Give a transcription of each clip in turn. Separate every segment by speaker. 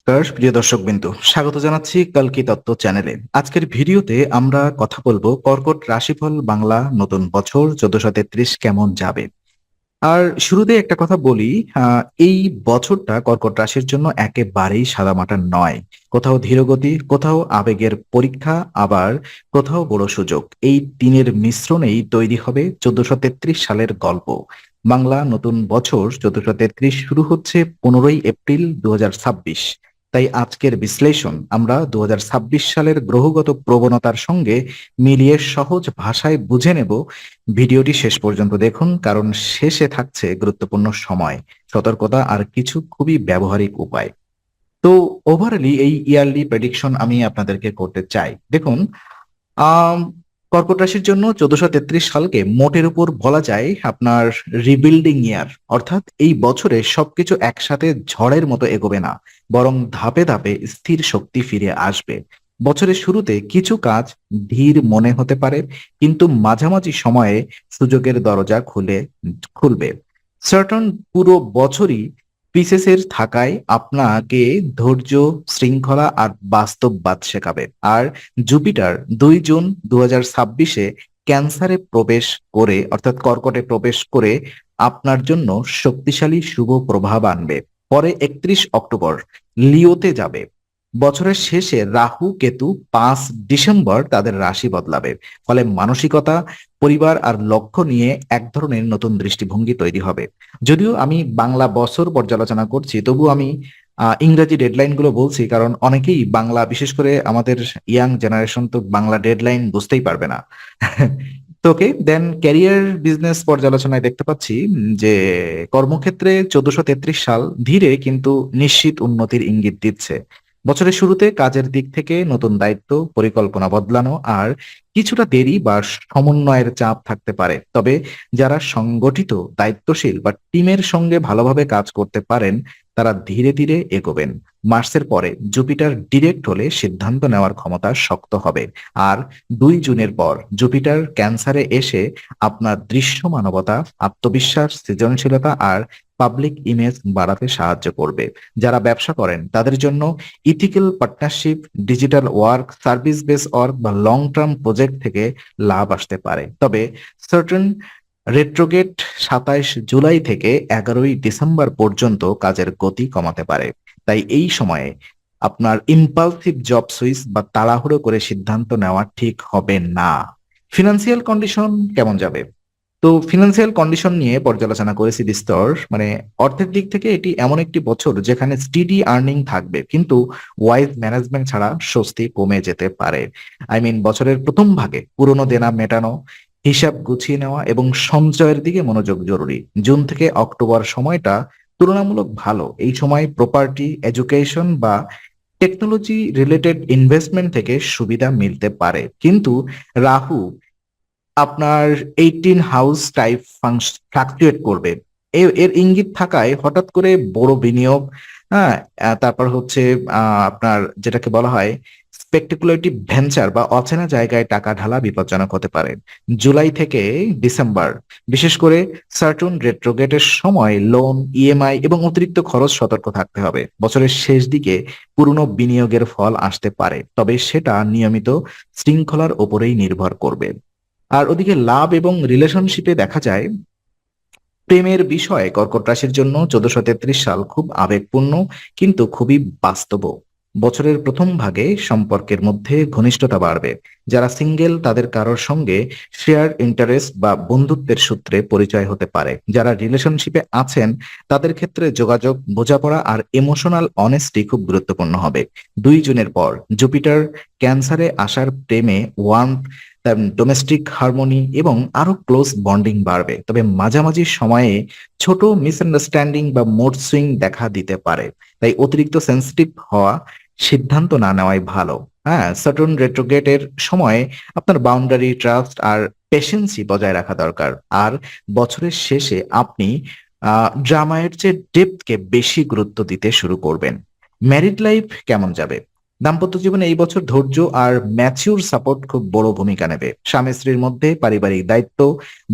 Speaker 1: নমস্কার প্রিয় দর্শকবৃন্দু, স্বাগত জানাচ্ছি কালকি তত্ত্ব চ্যানেলে। আজকের ভিডিওতে আমরা কথা বলবো কর্কট রাশিফল বাংলা নতুন বছর 1433 কেমন যাবে। আর শুরুতে একটা কথা বলি, এই বছরটা কর্কট রাশির জন্য একেবারেই সাদামাটা নয়। কোথাও ধীরগতি, কোথাও আবেগের পরীক্ষা, আবার কোথাও বড় সুযোগ। এই তিনের মিশ্রণেই তৈরি হবে 1433 সালের গল্প। বাংলা নতুন বছর 1433 শুরু হচ্ছে 15ই এপ্রিল 2026। তাই আজকের বিশ্লেষণ আমরা 2026 সালের গ্রহগত প্রবণতার সঙ্গে মিলিয়ে সহজ ভাষায় বুঝে নেব। ভিডিওটি শেষ পর্যন্ত দেখুন, কারণ শেষে থাকছে গুরুত্বপূর্ণ সময়, সতর্কতা আর কিছু খুবই ব্যবহারিক উপায়। তো ওভারঅলি এই ইয়ারলি প্রেডিকশন আমি আপনাদেরকে করতে চাই। দেখুন, আম কর্কট রাশির জন্য 1433 সালকে মোটের উপর বলা যায় আপনার রিবিল্ডিং ইয়ার। অর্থাৎ এই বছরে সবকিছু একসাথে ঝড়ের মতো এগোবে না, বরং ধাপে ধাপে স্থির শক্তি ফিরে আসবে। বছরের শুরুতে কিছু কাজ ধীর মনে হতে পারে, কিন্তু মাঝামাঝি সময়ে সুযোগের দরজা খুলবে। সার্টন পুরো বছরই পিসেসের থাকায় আপনাকে ধৈর্য, শৃঙ্খলা আর বাস্তববাদ শেখাবে। আর জুপিটার 2 জুন 2026-এ ক্যান্সারে প্রবেশ করে, অর্থাৎ কর্কটে প্রবেশ করে আপনার জন্য শক্তিশালী শুভ প্রভাব আনবে। পরে 31 অক্টোবর লিওতে যাবে। বছরের শেষে রাহু কেতু 5 ডিসেম্বর তাদের রাশি বদলাবে। ফলে মানসিকতা, পরিবার আর লক্ষ্য নিয়ে এক ধরনের নতুন দৃষ্টিভঙ্গি তৈরি হবে। যদিও আমি বাংলা বছর পর্যালোচনা করছি, তবু আমি ইংরেজি ডেডলাইন গুলো বলছি, কারণ অনেকেই বাংলা, বিশেষ করে আমাদের ইয়াং জেনারেশন তো বাংলা ডেডলাইন বুঝতেই পারবে না। তো ওকে, দেন ক্যারিয়ার বিজনেস পর্যালোচনায় দেখতে পাচ্ছি যে কর্মক্ষেত্রে 1433 সাল ধীরে কিন্তু নিশ্চিত উন্নতির ইঙ্গিত দিচ্ছে। বছরের শুরুতে কাজের দিক থেকে নতুন দায়িত্ব, পরিকল্পনা বদলানো আর কিছুটা দেরি বা সমন্বয়ের চাপ থাকতে পারে। তবে যারা সংগঠিত, দায়িত্বশীল বা টিমের সঙ্গে ভালোভাবে কাজ করতে পারেন, তারা ধীরে ধীরে এগোবেন। মার্চের পরে জুপিটার ডিরেক্ট হলে সিদ্ধান্ত নেওয়ার ক্ষমতা শক্ত হবে। আর 2 জুনের পর জুপিটার ক্যান্সারে এসে আপনার দৃশ্যমানবতা, আত্মবিশ্বাস, সৃজনশীলতা আর পাবলিক ইমেজ বাড়াতে সাহায্য করবে। যারা ব্যবসা করেন তাদের জন্য ethical partnership, digital work, service base work বা লং টার্ম প্রজেক্ট থেকে লাভ আসতে পারে। তবে সার্টেন রেট্রোগেট 27 জুলাই থেকে 11ই ডিসেম্বর পর্যন্ত কাজের গতি কমাতে পারে। তাই এই সময়ে আপনার ইম্পালসিভ জব সুইচ বা তাড়াহুড়ো করে সিদ্ধান্ত নেওয়া ঠিক হবে না। ফিনান্সিয়াল কন্ডিশন কেমন যাবে? তো ফিনান্সিয়াল কন্ডিশন নিয়ে পর্যালোচনা করেছি বিস্তর। মানে অর্থের দিক থেকে এটি এমন একটি বছর যেখানে স্টিডি আর্নিং থাকবে, কিন্তু ওয়াইজ ম্যানেজমেন্ট ছাড়া স্বস্তি কমে যেতে পারে। বছরের প্রথম ভাগে পুরনো দেনা মেটানো, হিসাব গুছিয়ে নেওয়া এবং সঞ্চয়ের দিকে মনোযোগ জরুরি। জুন থেকে অক্টোবর সময়টা তুলনামূলক ভালো। এই সময় প্রপার্টি, এডুকেশন বা টেকনোলজি রিলেটেড ইনভেস্টমেন্ট থেকে সুবিধা মিলতে পারে। কিন্তু রাহু আপনার 18 হাউস টাইপ ফ্লাকচুয়েট করবে। এর ইঙ্গিত থাকায় হঠাৎ করে বড় বিনিয়োগ, হ্যাঁ, তারপর হচ্ছে আপনার যেটাকে বলা হয় স্পেকুলেটিভ ভেঞ্চার বা অচেনা জায়গায় টাকা ঢালা বিপজ্জনক হতে পারে। জুলাই থেকে ডিসেম্বর বিশেষ করে সার্টুন রেট্রোগেটের সময় লোন, ইএমআই এবং অতিরিক্ত খরচ সতর্ক থাকতে হবে। বছরের শেষ দিকে পুরনো বিনিয়োগের ফল আসতে পারে, তবে সেটা নিয়মিত শৃঙ্খলার ওপরেই নির্ভর করবে। আর ওদিকে লাভ এবং রিলেশনশিপে দেখা যায় প্রেমের বিষয়ে কর্কট রাশির জন্য 1433 সাল খুব আবেগপূর্ণ, কিন্তু খুবই বাস্তব। বছরের প্রথম ভাগে সম্পর্কের মধ্যে ঘনিষ্ঠতা বাড়বে। যারা সিঙ্গেল তাদের কারোর সঙ্গে শেয়ার ইন্টারেস্ট বা বন্ধুত্বের সূত্রে পরিচয় হতে পারে। যারা রিলেশনশিপে আছেন তাদের ক্ষেত্রে যোগাযোগ, বোঝাপড়া আর ইমোশনাল অনেস্টি খুব গুরুত্বপূর্ণ হবে। 2 জুনের পর জুপিটার ক্যান্সারে আসার প্রেমে ওয়ার্মথ, ডোমেস্টিক হারমোনি এবং আরো ক্লোজ বন্ডিং বাড়বে। তবে মাঝামাঝি সময়ে ছোট মিসআন্ডারস্ট্যান্ডিং বা মুড সুইং দেখা দিতে পারে। তাই অতিরিক্ত সেন্সিটিভ হওয়া, সিদ্ধান্ত না নেওয়াই ভালো। হ্যাঁ, সার্টন রেট্রোগেটের সময় আপনার বাউন্ডারি, ট্রাস্ট আর পেশেন্সি বজায় রাখা দরকার। আর বছরের শেষে আপনি ড্রামায়ের চেয়ে ডেপথকে বেশি গুরুত্ব দিতে শুরু করবেন। ম্যারিড লাইফ কেমন যাবে? দাম্পত্য জীবনে এই বছর ধৈর্য আর ম্যাচিউর সাপোর্ট খুব বড় ভূমিকা নেবে। স্বামী স্ত্রীর মধ্যে পারিবারিক দায়িত্ব,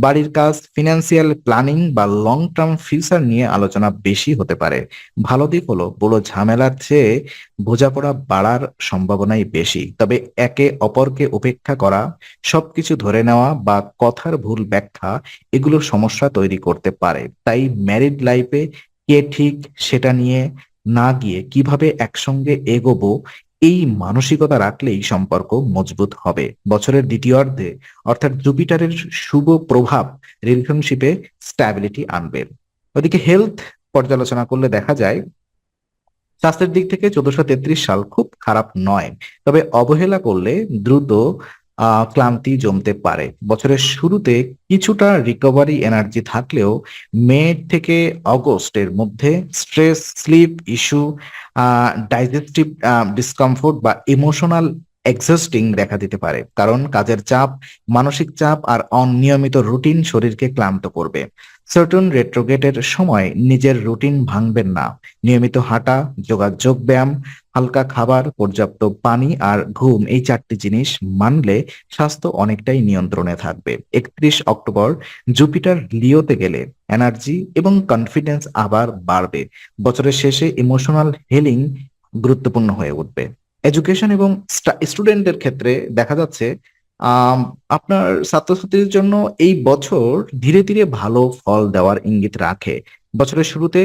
Speaker 1: বাড়ির কাজ, ফিনান্সিয়াল প্ল্যানিং বা লং টার্ম ফিউচার নিয়ে আলোচনা বেশি হতে পারে। ভালো দিক হলো বড় ঝামেলার চেয়ে বোঝাপড়া বাড়ার সম্ভাবনাই বেশি। তবে একে অপরকে উপেক্ষা করা, সবকিছু ধরে নেওয়া বা কথার ভুল ব্যাখ্যা এগুলো সমস্যা তৈরি করতে পারে। তাই ম্যারিড লাইফে কে ঠিক সেটা নিয়ে না গিয়ে কিভাবে একসঙ্গে এগোবো এই মানসিকতা রাখলেই সম্পর্ক মজবুত হবে। বছরের দ্বিতীয়ার্ধে অর্থাৎ জুপিটারের শুভ প্রভাব রিলেশনশিপে স্ট্যাবিলিটি আনবে। ওদিকে হেলথ পর্যালোচনা করলে দেখা যায় স্বাস্থ্যের দিক থেকে 1433 সাল খুব খারাপ নয়, তবে অবহেলা করলে দ্রুত ক্লান্তি জমতে পারে। বছরের শুরুতে কিছুটা রিকভারি এনার্জি থাকলেও মে থেকে অগস্টের মধ্যে stress, sleep issue, digestive discomfort বা ইমোশনাল এক্সস্টিং দেখা দিতে পারে, কারণ কাজের চাপ, মানসিক চাপ আর অনিয়মিত রুটিন শরীরকে ক্লান্ত করবে। সার্টন রেট্রোগেটের সময় নিজের রুটিন ভাঙবেন না। নিয়মিত হাঁটা, যোগাযোগ ব্যায়াম, হালকা খাবার, পর্যাপ্ত পানি আর ঘুম এই 4টি জিনিস মানলে স্বাস্থ্য অনেকটাই নিয়ন্ত্রণে থাকবে। 31 অক্টোবর জুপিটার লিওতে গেলে এনার্জি এবং কনফিডেন্স আবার বাড়বে। বছরের শেষে ইমোশনাল হিলিং গুরুত্বপূর্ণ হয়ে উঠবে। এডুকেশন এবং স্টুডেন্টের ক্ষেত্রে দেখা যাচ্ছে আম, আপনার ছাত্রছাত্রীদের জন্য এই বছর ধীরে ধীরে ভালো ফল দেওয়ার ইঙ্গিত রাখে। বছরের শুরুতে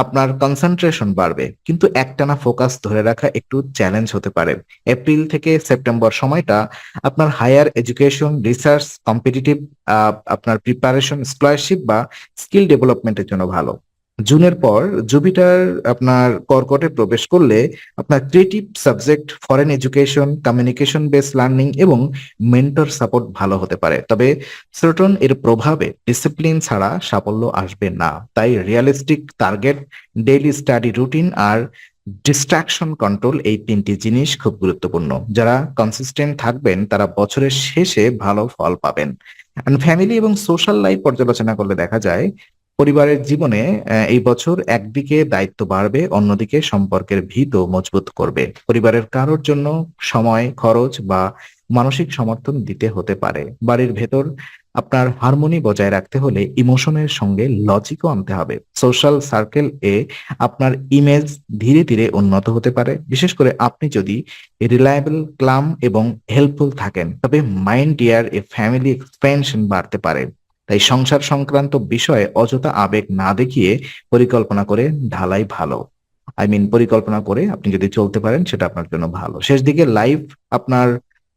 Speaker 1: আপনার কনসেন্ট্রেশন বাড়বে, কিন্তু একটানা ফোকাস ধরে রাখা একটু চ্যালেঞ্জ হতে পারে। এপ্রিল থেকে সেপ্টেম্বর সময়টা আপনার হায়ার এডুকেশন, রিসার্চ, কম্পিটিটিভ আপনার প্রিপারেশন, স্কলারশিপ বা স্কিল ডেভেলপমেন্টের জন্য ভালো। জুনের পর জুপিটার আপনার কর্কটে প্রবেশ করলে আপনার creative subject, foreign education, communication base learning এবং মেন্টর সাপোর্ট ভালো হতে পারে। তবে সার্টন এর প্রভাবে ডিসিপ্লিন ছাড়া সাফল্য আসবে না। তাই realistic target, daily study routine আর ডিস্ট্রাকশন কন্ট্রোল এই 3টি জিনিস খুব গুরুত্বপূর্ণ। যারা কনসিস্টেন্ট থাকবেন তারা বছরের শেষে ভালো ফল পাবেন। ফ্যামিলি এবং সোশ্যাল লাইফ পর্যালোচনা করলে দেখা যায় পরিবারের জীবনে এই বছর একদিকে দায়িত্ব বাড়বে, অন্যদিকে সম্পর্কের ভিতও মজবুত করবে। পরিবারের কারোর জন্য সময়, খরচ বা মানসিক সমর্থন দিতে হতে পারে। বাড়ির ভেতর আপনার হারমোনি বজায় রাখতে হলে ইমোশনের সঙ্গে লজিকও আনতে হবে। সোশ্যাল সার্কেল এ আপনার ইমেজ ধীরে ধীরে উন্নত হতে পারে, বিশেষ করে আপনি যদি রিলায়েবল, ক্লাম এবং হেল্পফুল থাকেন। তবে মাইন্ড ডিয়ার এ ফ্যামিলি এক্সপেনশন বাড়তে পারে। তাই সংসার সংক্রান্ত বিষয়ে অযথা আবেগ না দেখিয়ে পরিকল্পনা করে ঢালাই ভালো। পরিকল্পনা করে আপনি যদি চলতে পারেন সেটা আপনার জন্য ভালো। শেষ দিকে লাইফ আপনার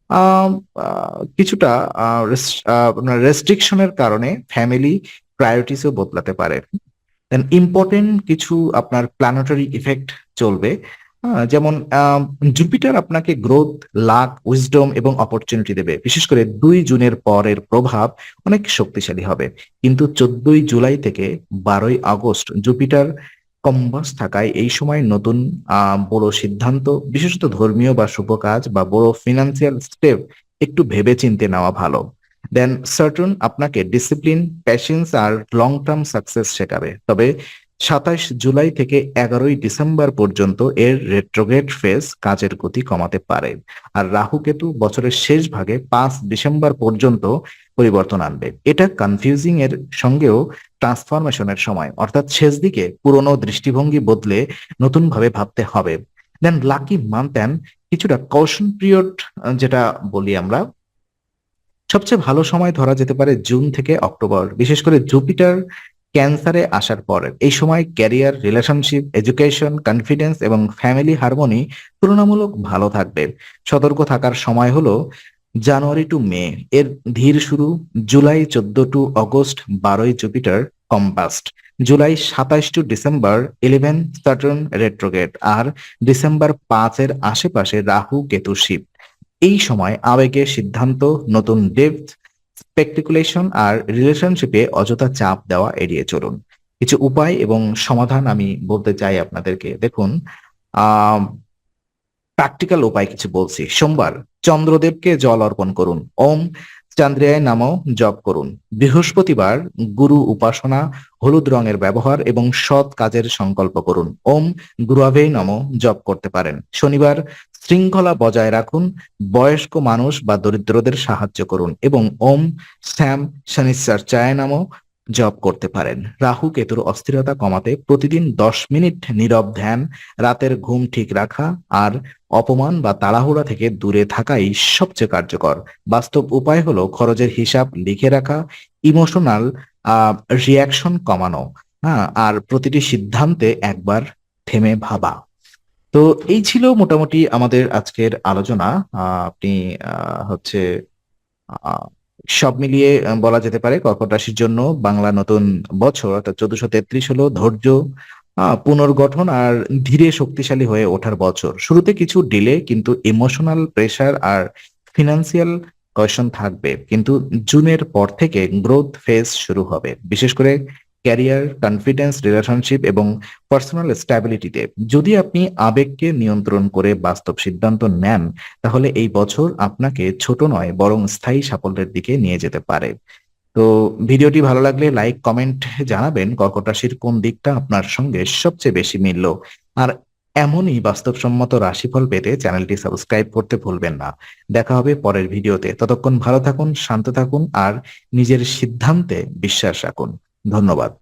Speaker 1: আম, কিছুটা আপনার রেস্ট্রিকশনের কারণে ফ্যামিলি প্রায়োরিটিসও বদলাতে পারে। দেন ইম্পর্টেন্ট কিছু আপনার প্ল্যানেটারি ইফেক্ট চলবে। যেমন জুপিটার আপনাকে গ্রোথ, লাক, উইজডম এবং অপরচুনিটি দেবে। বিশেষ করে 2 জুনের পরের প্রভাব অনেক শক্তিশালী হবে। কিন্তু 14 জুলাই থেকে 12 আগস্ট জুপিটার কম্বাস থাকায় এই সময় নতুন বড় সিদ্ধান্ত, বিশেষত ধর্মীয় বা শুভ কাজ বা বড় ফিনান্সিয়াল স্টেপ একটু ভেবে চিন্তে নেওয়া ভালো। দেন সার্টন আপনাকে ডিসিপ্লিন, প্যাশেন্স আর লং টার্ম সাকসেস শেখাবে। তবে 27 জুলাই থেকে 11ই ডিসেম্বর পর্যন্ত এর রেট্রোগ্রেড ফেজ কাজের গতি কমাতে পারে। আর রাহু কেতু বছরের শেষ ভাগে 5 ডিসেম্বর পর্যন্ত পরিবর্তন আনবে। এটা কনফিউজিং এর সঙ্গেও ট্রান্সফরমেশনের সময়, অর্থাৎ শেষ দিকে পুরনো দৃষ্টিভঙ্গি বদলে নতুন ভাবে ভাবতে হবে। দেন লাকি মান্থ অ্যান্ড কিছুটা কশন পিরিয়ড যেটা বলি আমরা, সবচেয়ে ভালো সময় ধরা যেতে পারে জুন থেকে অক্টোবর, বিশেষ করে জুপিটার ক্যান্সারে আসার পর। এই সময় ক্যারিয়ার, রিলেশনশিপ, এডুকেশন, কনফিডেন্স এবং ফ্যামিলি হারমোনি তুলনামূলক ভালো থাকবে। সতর্ক থাকার সময় হলো জানুয়ারি টু মে এর ধীর শুরু, July 14 to August 12 Jupiter combust, July 27 to December 11 Saturn retrograde, আর ডিসেম্বর 5 এর আশেপাশে রাহু কেতু শিফট। এই সময় আবেগে সিদ্ধান্ত, নতুন ডেপথ, স্পেকুলেশন আর রিলেশনশিপে অযথা চাপ দেওয়া এড়িয়ে চলুন। কিছু উপায় এবং সমাধান আমি বলতে চাই আপনাদেরকে। দেখুন, আহ প্র্যাকটিক্যাল উপায় কিছু বলছি। সোমবার চন্দ্রদেবকে জল অর্পণ করুন। ওম চান্দ্রিয়ায় নামও জপ করুন। বৃহস্পতিবার গুরু উপাসনা, হলুদ রঙের ব্যবহার এবং সৎ কাজের সংকল্প করুন। ওম গুরুয়াভে নমঃ জপ করতে পারেন। শনিবার শৃঙ্খলা বজায় রাখুন, বয়স্ক মানুষ বা দরিদ্রদের সাহায্য করুন এবং ওম শ্যাম শনিশ্চর্যায় নমঃ জপ করতে পারেন। রাহু কেতুর অস্থিরতা কমাতে প্রতিদিন 10 মিনিট নীরব ধ্যান, রাতের ঘুম ঠিক রাখা আর অপমান বা তাড়াহুড়া থেকে দূরে থাকাই সবচেয়ে কার্যকর। বাস্তব উপায় হলো খরচের হিসাব লিখে রাখা, ইমোশনাল রিয়াকশন কমানো, হ্যাঁ, আর প্রতিটি সিদ্ধান্তে একবার থেমে ভাবা। তো এই ছিল মোটামুটি আমাদের আজকের আলোচনা। আপনি হচ্ছে আহ, সব মিলিয়ে বলা যেতে পারে কর্কট রাশির জন্য বাংলা নতুন বছর অর্থাৎ 1433 হলো ধৈর্য, পুনর্গঠন আর ধীরে শক্তিশালী হয়ে ওঠার বছর। শুরুতে কিছু ডিলে, কিন্তু ইমোশনাল প্রেসার আর ফিনান্সিয়াল কোয়েশন থাকবে, কিন্তু জুনের পর থেকে গ্রোথ ফেজ শুরু হবে, বিশেষ করে ক্যারিয়ার, কনফিডেন্স, রিলেশনশিপ এবং পার্সোনাল স্ট্যাবিলিটিতে। যদি আপনি আবেগকে নিয়ন্ত্রণ করে বাস্তব সিদ্ধান্ত নেন, তাহলে এই বছর আপনাকে ছোট নয় বরং স্থায়ী সাফল্যের দিকে নিয়ে যেতে পারে। তো ভিডিওটি ভালো লাগলে লাইক কমেন্ট জানাবেন কর্কট রাশির কোন দিকটা আপনার সঙ্গে সবচেয়ে বেশি মিলল। আর এমনই বাস্তবসম্মত রাশিফল পেতে চ্যানেলটি সাবস্ক্রাইব করতে ভুলবেন না। দেখা হবে পরের ভিডিওতে। ততক্ষণ ভালো থাকুন, শান্ত থাকুন আর নিজের সিদ্ধান্তে বিশ্বাস রাখুন। ধন্যবাদ।